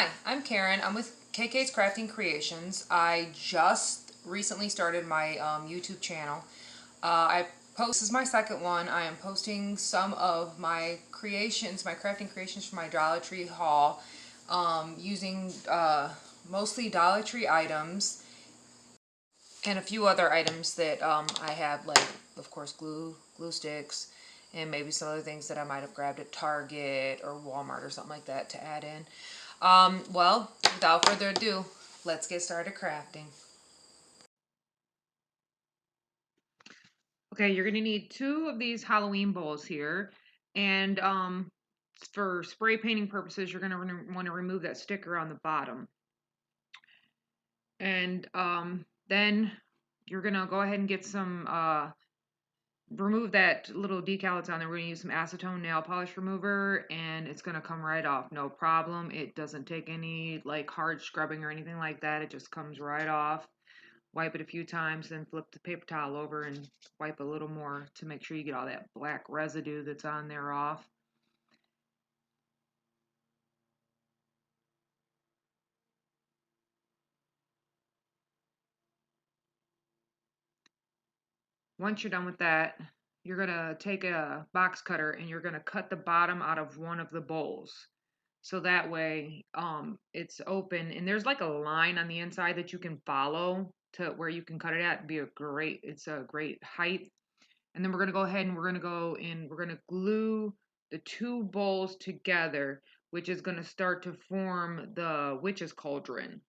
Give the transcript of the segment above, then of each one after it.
Hi, I'm Karen. I'm with KK's Crafting Creations. I just recently started my YouTube channel. This is my second one. I am posting some of my creations, my crafting creations from my Dollar Tree haul, using mostly Dollar Tree items and a few other items that I have, like, of course, glue sticks, and maybe some other things that I might have grabbed at Target or Walmart or something like that to add in. Well, without further ado, let's get started crafting. Okay, you're gonna need 2 of these Halloween bowls here, and for spray painting purposes, you're gonna want to remove that sticker on the bottom, and then you're gonna go ahead and get some remove that little decal that's on there. We're gonna use some acetone nail polish remover, and it's gonna come right off, no problem. It doesn't take any like hard scrubbing or anything like that. It just comes right off. Wipe it a few times, then flip the paper towel over and wipe a little more to make sure you get all that black residue that's on there off. Once you're done with that, you're gonna take a box cutter and you're gonna cut the bottom out of one of the bowls. So that way it's open, and there's like a line on the inside that you can follow to where you can cut it at. It's a great height. And then we're gonna go ahead and we're gonna glue the 2 bowls together, which is gonna start to form the witch's cauldron.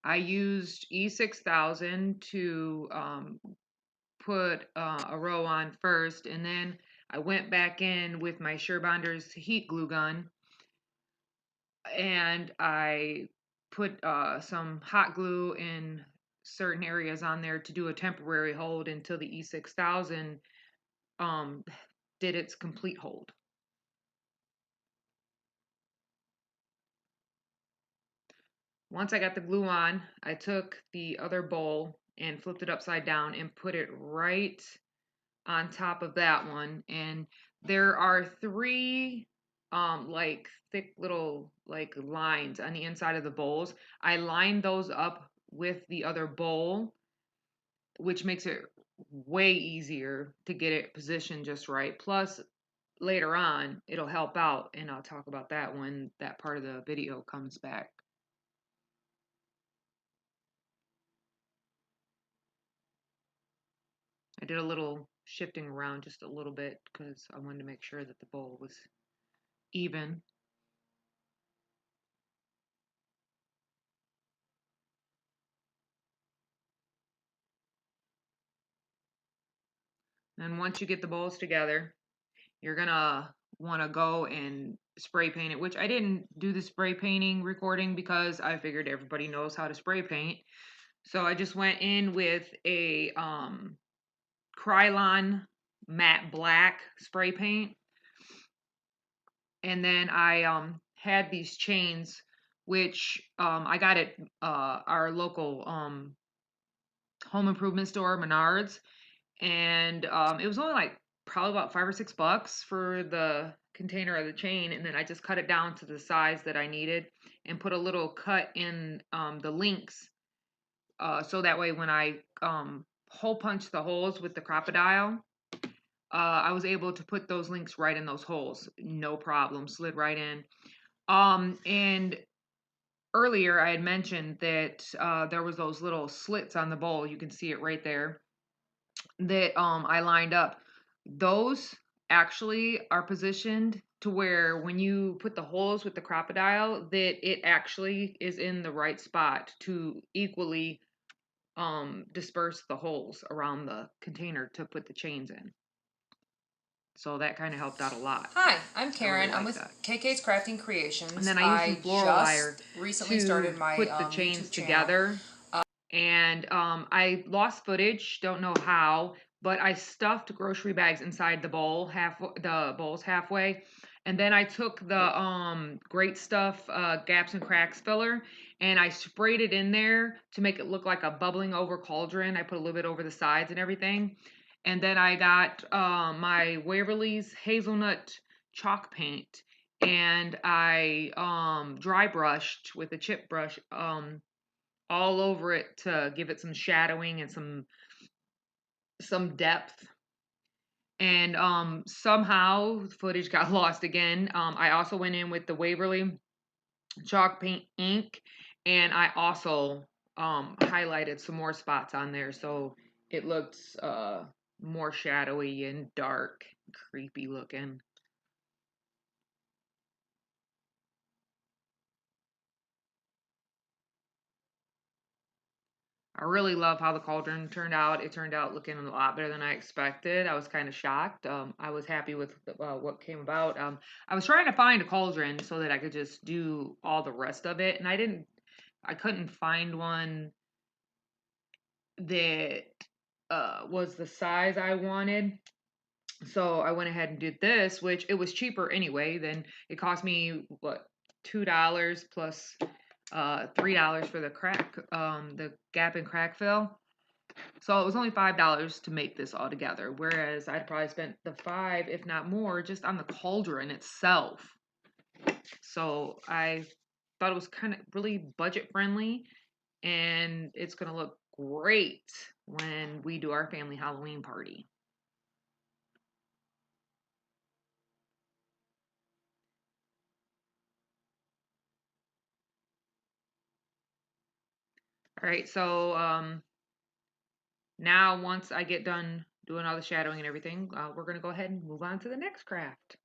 I used E6000 to put a row on first, and then I went back in with my Surebonders heat glue gun, and I put some hot glue in certain areas on there to do a temporary hold until the E6000 um, did its complete hold. Once I got the glue on, I took the other bowl and flipped it upside down and put it right on top of that one. And there are 3 like thick little like lines on the inside of the bowls. I lined those up with the other bowl, which makes it way easier to get it positioned just right. Plus, later on, it'll help out, and I'll talk about that when that part of the video comes back. I did a little shifting around just a little bit because I wanted to make sure that the bowl was even. And once you get the bowls together, you're gonna want to go and spray paint it, which I didn't do the spray painting recording because I figured everybody knows how to spray paint. So I just went in with a Krylon matte black spray paint, and then I had these chains, which I got at our local home improvement store, Menards, and it was only like probably about $5 or $6 for the container of the chain, and then I just cut it down to the size that I needed and put a little cut in the links, so that way when I hole punch the holes with the Crop-A-Dile, I was able to put those links right in those holes, no problem, slid right in. And earlier I had mentioned that there was those little slits on the bowl. You can see it right there that I lined up. Those actually are positioned to where when you put the holes with the Crop-A-Dile, that it actually is in the right spot to equally disperse the holes around the container to put the chains in. So that kind of helped out a lot. Hi, I'm I Karen. really I'm like with that. KK's Crafting Creations. And then I used some floral wire recently to started my put the chains YouTube channel. together. And I lost footage, don't know how, but I stuffed grocery bags inside the bowls halfway. And then I took the Great Stuff Gaps and Cracks filler, and I sprayed it in there to make it look like a bubbling over cauldron. I put a little bit over the sides and everything. And then I got my Waverly's Hazelnut chalk paint, and I dry brushed with a chip brush all over it to give it some shadowing and some depth. And somehow footage got lost again. I also went in with the Waverly chalk paint ink, and I also highlighted some more spots on there so it looks more shadowy and dark, creepy looking. I really love how the cauldron turned out. It turned out looking a lot better than I expected. I was kind of shocked. I was happy with what came about. I was trying to find a cauldron so that I could just do all the rest of it, and I couldn't find one that was the size I wanted. So I went ahead and did this, which it was cheaper anyway. Then it cost me what, $2 plus $3 for the gap and crack fill. So it was only $5 to make this all together. Whereas I'd probably spent the five, if not more, just on the cauldron itself. So I thought it was kind of really budget friendly, and it's gonna look great when we do our family Halloween party. All right, so now once I get done doing all the shadowing and everything, we're gonna go ahead and move on to the next craft.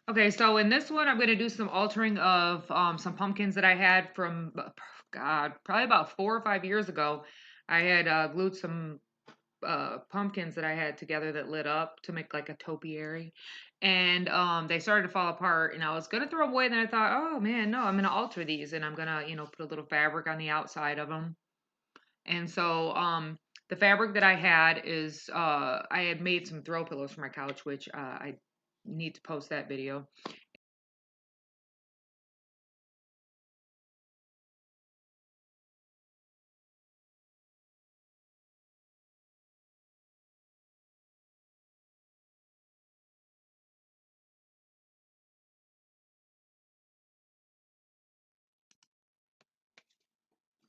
Okay, so in this one, I'm going to do some altering of some pumpkins that I had from, God, probably about 4 or 5 years ago. I had glued some pumpkins that I had together that lit up to make like a topiary. And they started to fall apart, and I was going to throw them away. Then I thought, oh man, no, I'm going to alter these, and I'm going to, put a little fabric on the outside of them. And so the fabric that I had is, I had made some throw pillows for my couch, which I need to post that video.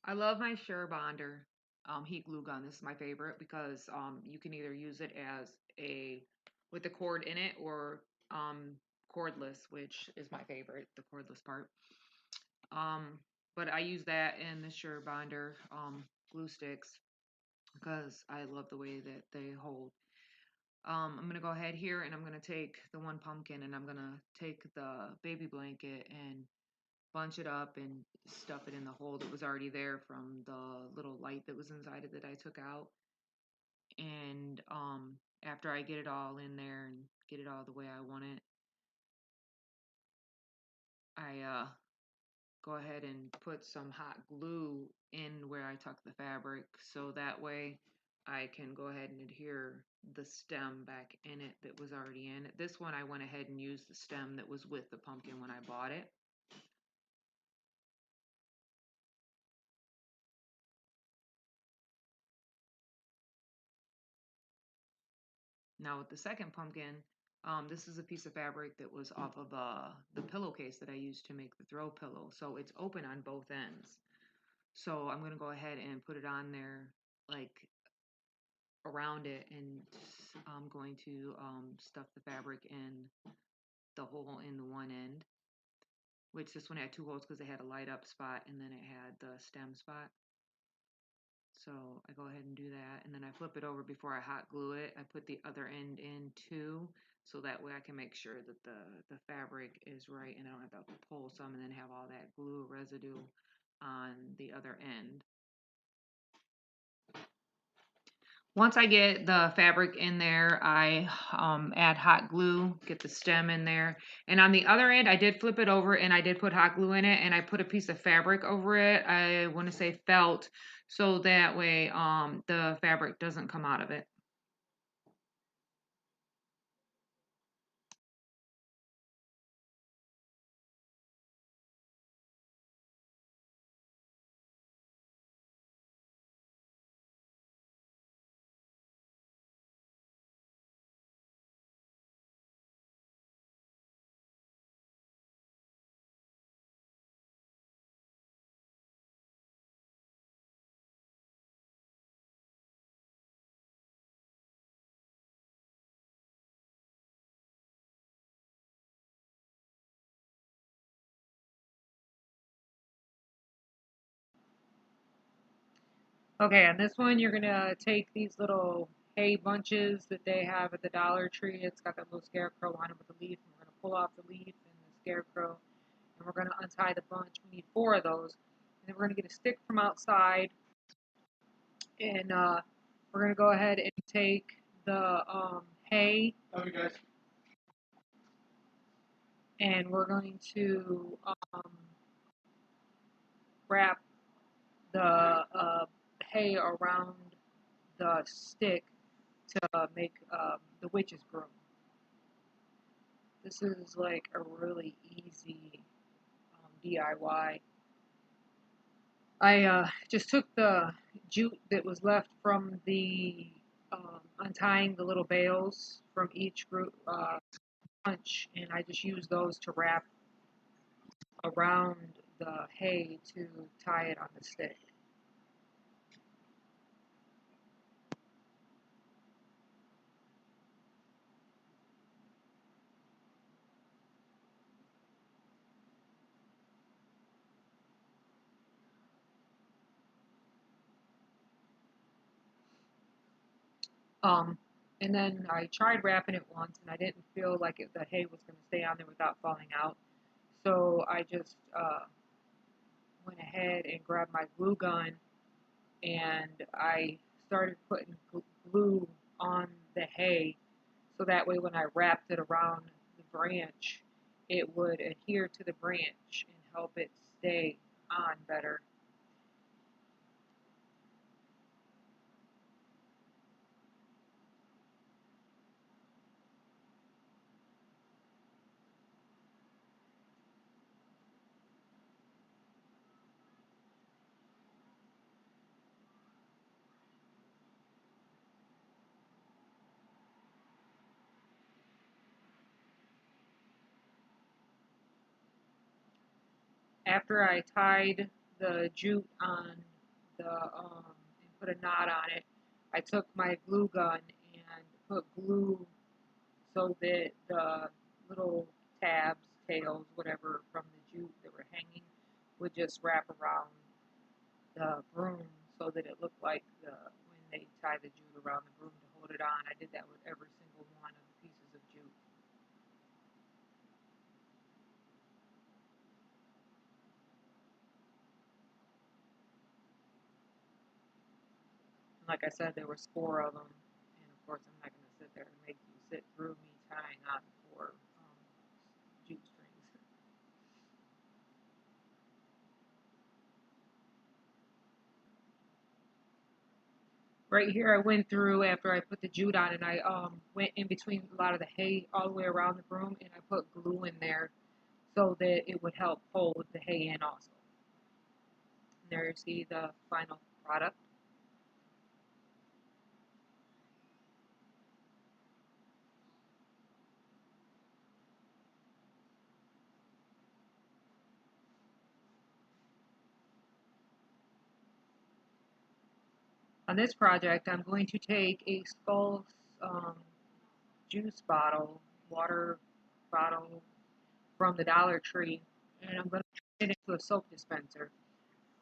I love my Sure Bonder heat glue gun. This is my favorite because you can either use it as a with the cord in it or cordless, which is my favorite, the cordless part. Um, but I use that in the Sure Bonder glue sticks because I love the way that they hold. I'm gonna go ahead here and I'm gonna take the one pumpkin and I'm gonna take the baby blanket and bunch it up and stuff it in the hole that was already there from the little light that was inside it that I took out. And after I get it all in there and get it all the way I want it, I go ahead and put some hot glue in where I tuck the fabric so that way I can go ahead and adhere the stem back in it that was already in it. This one I went ahead and used the stem that was with the pumpkin when I bought it. Now with the second pumpkin, this is a piece of fabric that was off of the pillowcase that I used to make the throw pillow. So it's open on both ends. So I'm going to go ahead and put it on there like around it, and I'm going to stuff the fabric in the hole in the one end, which this one had two holes because it had a light up spot and then it had the stem spot. So I go ahead and do that, and then I flip it over before I hot glue it. I put the other end in too, so that way I can make sure that the fabric is right and I don't have to pull some and then have all that glue residue on the other end. Once I get the fabric in there, I add hot glue, get the stem in there. And on the other end, I did flip it over and I did put hot glue in it and I put a piece of fabric over it. I want to say felt, so that way the fabric doesn't come out of it. Okay, on this one, you're gonna take these little hay bunches that they have at the Dollar Tree. It's got that little scarecrow on it with the leaf. And we're gonna pull off the leaf and the scarecrow, and we're gonna untie the bunch. We need 4 of those, and then we're gonna get a stick from outside, and we're gonna go ahead and take the hay, Okay, guys. and we're going to wrap the hay around the stick to make the witch's broom. This is like a really easy DIY. I just took the jute that was left from the untying the little bales from each group bunch, and I just used those to wrap around the hay to tie it on the stick. Um, and then I tried wrapping it once, and I didn't feel like the hay was going to stay on there without falling out. So I just went ahead and grabbed my glue gun, and I started putting glue on the hay, so that way when I wrapped it around the branch, it would adhere to the branch and help it stay on better. After I tied the jute on and put a knot on it, I took my glue gun and put glue so that the little tabs, tails, whatever from the jute that were hanging would just wrap around the broom so that it looked like when they tie the jute around the broom to hold it on. I did that with every single one of the pieces of jute. Like I said, there was 4 of them, and of course, I'm not going to sit there and make you sit through me tying on 4 jute strings. Right here, I went through after I put the jute on, and I went in between a lot of the hay all the way around the broom, and I put glue in there so that it would help hold the hay in also. And there you see the final product. On this project, I'm going to take a Skull um, juice bottle, water bottle from the Dollar Tree, and I'm going to turn it into a soap dispenser.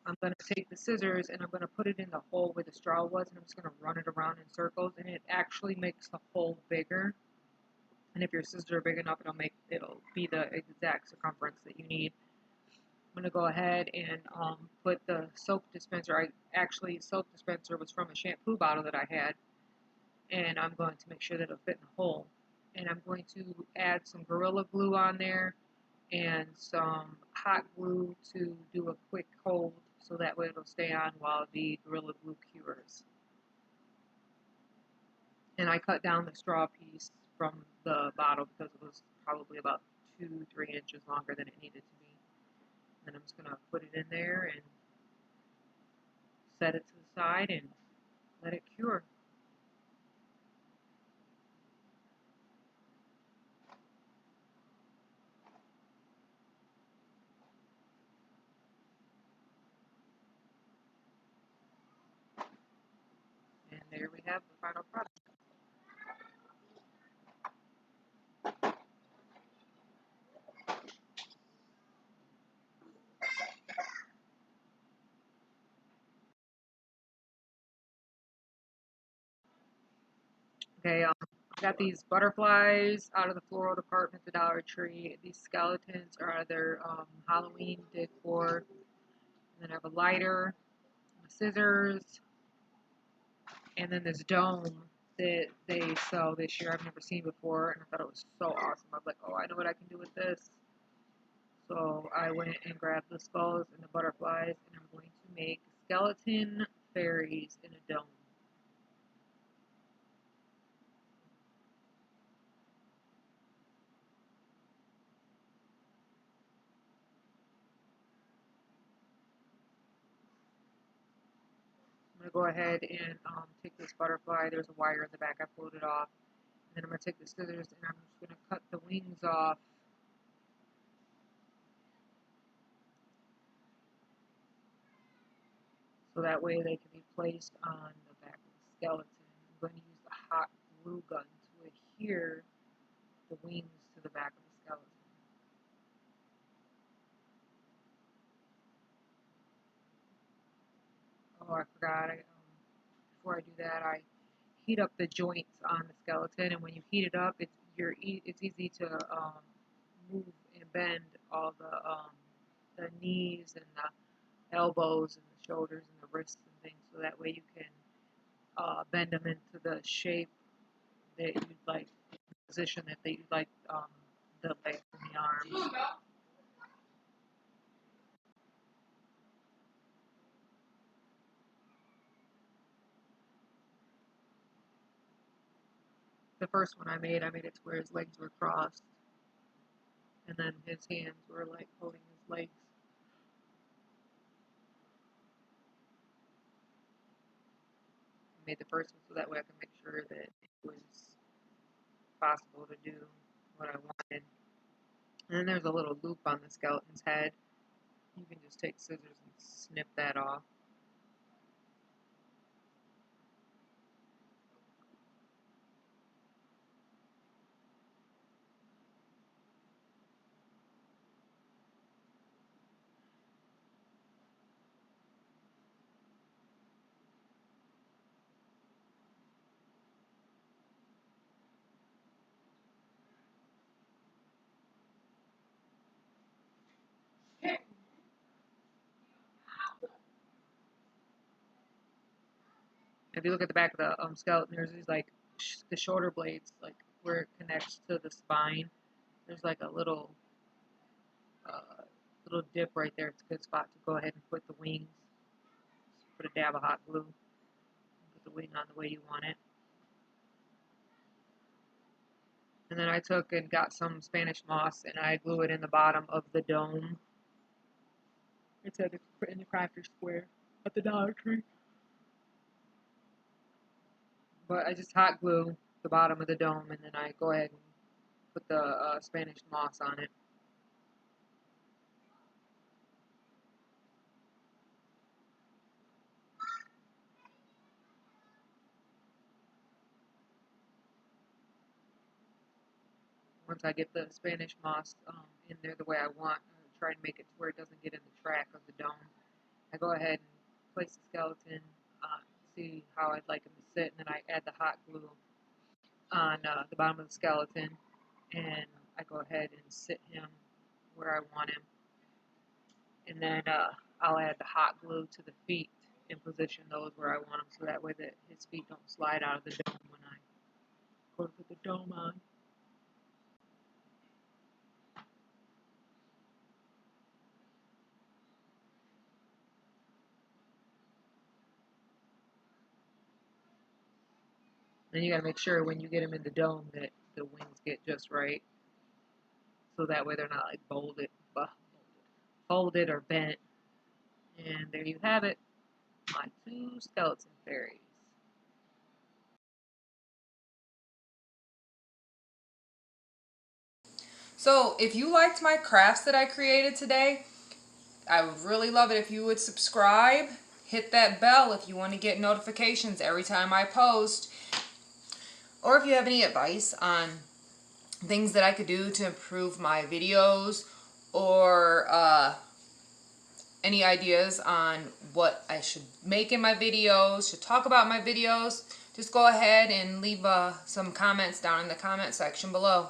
I'm going to take the scissors and I'm going to put it in the hole where the straw was, and I'm just going to run it around in circles, and it actually makes the hole bigger. And if your scissors are big enough, it'll be the exact circumference that you need. I'm gonna go ahead and put the soap dispenser. Soap dispenser was from a shampoo bottle that I had, and I'm going to make sure that it'll fit in the hole. And I'm going to add some Gorilla Glue on there and some hot glue to do a quick hold so that way it'll stay on while the Gorilla Glue cures. And I cut down the straw piece from the bottle because it was probably about 2-3 inches longer than it needed to be. And I'm just going to put it in there and set it to the side and let it cure. And there we have the final product. Okay, got these butterflies out of the floral department at the Dollar Tree. These skeletons are out of their Halloween decor. And then I have a lighter, scissors, and then this dome that they sell this year I've never seen before, and I thought it was so awesome. I was like, oh, I know what I can do with this. So I went and grabbed the skulls and the butterflies, and I'm going to make skeleton fairies in a dome. I'm going to go ahead and take this butterfly. There's a wire in the back. I pulled it off. And then I'm going to take the scissors and I'm just going to cut the wings off. So that way they can be placed on the back of the skeleton. I'm going to use the hot glue gun to adhere the wings to the back of the skeleton. Oh, I forgot. Before I do that, I heat up the joints on the skeleton, and when you heat it up, it's easy to move and bend all the knees and the elbows and the shoulders and the wrists and things, so that way you can bend them into the shape that you'd like, the position that you'd like the legs and the arms. The first one I made it to where his legs were crossed, and then his hands were like holding his legs. I made the first one so that way I could make sure that it was possible to do what I wanted. And then there's a little loop on the skeleton's head. You can just take scissors and snip that off. If you look at the back of the skeleton, there's these like the shoulder blades, like where it connects to the spine. There's like a uh, little dip right there. It's a good spot to go ahead and put the wings. Just put a dab of hot glue. Put the wing on the way you want it. And then I took and got some Spanish moss and I glue it in the bottom of the dome. It's in the Crafter Square at the Dollar Tree. But I just hot glue the bottom of the dome and then I go ahead and put the Spanish moss on it. Once I get the Spanish moss in there the way I want, try and make it to where it doesn't get in the track of the dome. I go ahead and place the skeleton, see how I'd like him to sit, and then I add the hot glue on the bottom of the skeleton. and I go ahead and sit him where I want him. And then I'll add the hot glue to the feet and position those where I want them, so that way that his feet don't slide out of the dome when I go to put the dome on. Then you gotta make sure when you get him in the dome that the wings get just right, so that way they're not like folded or bent. And there you have it, my 2 skeleton fairies. So if you liked my crafts that I created today, I would really love it if you would subscribe, hit that bell if you want to get notifications every time I post, or if you have any advice on things that I could do to improve my videos, or any ideas on what I should make in my videos, should talk about my videos, just go ahead and leave some comments down in the comment section below.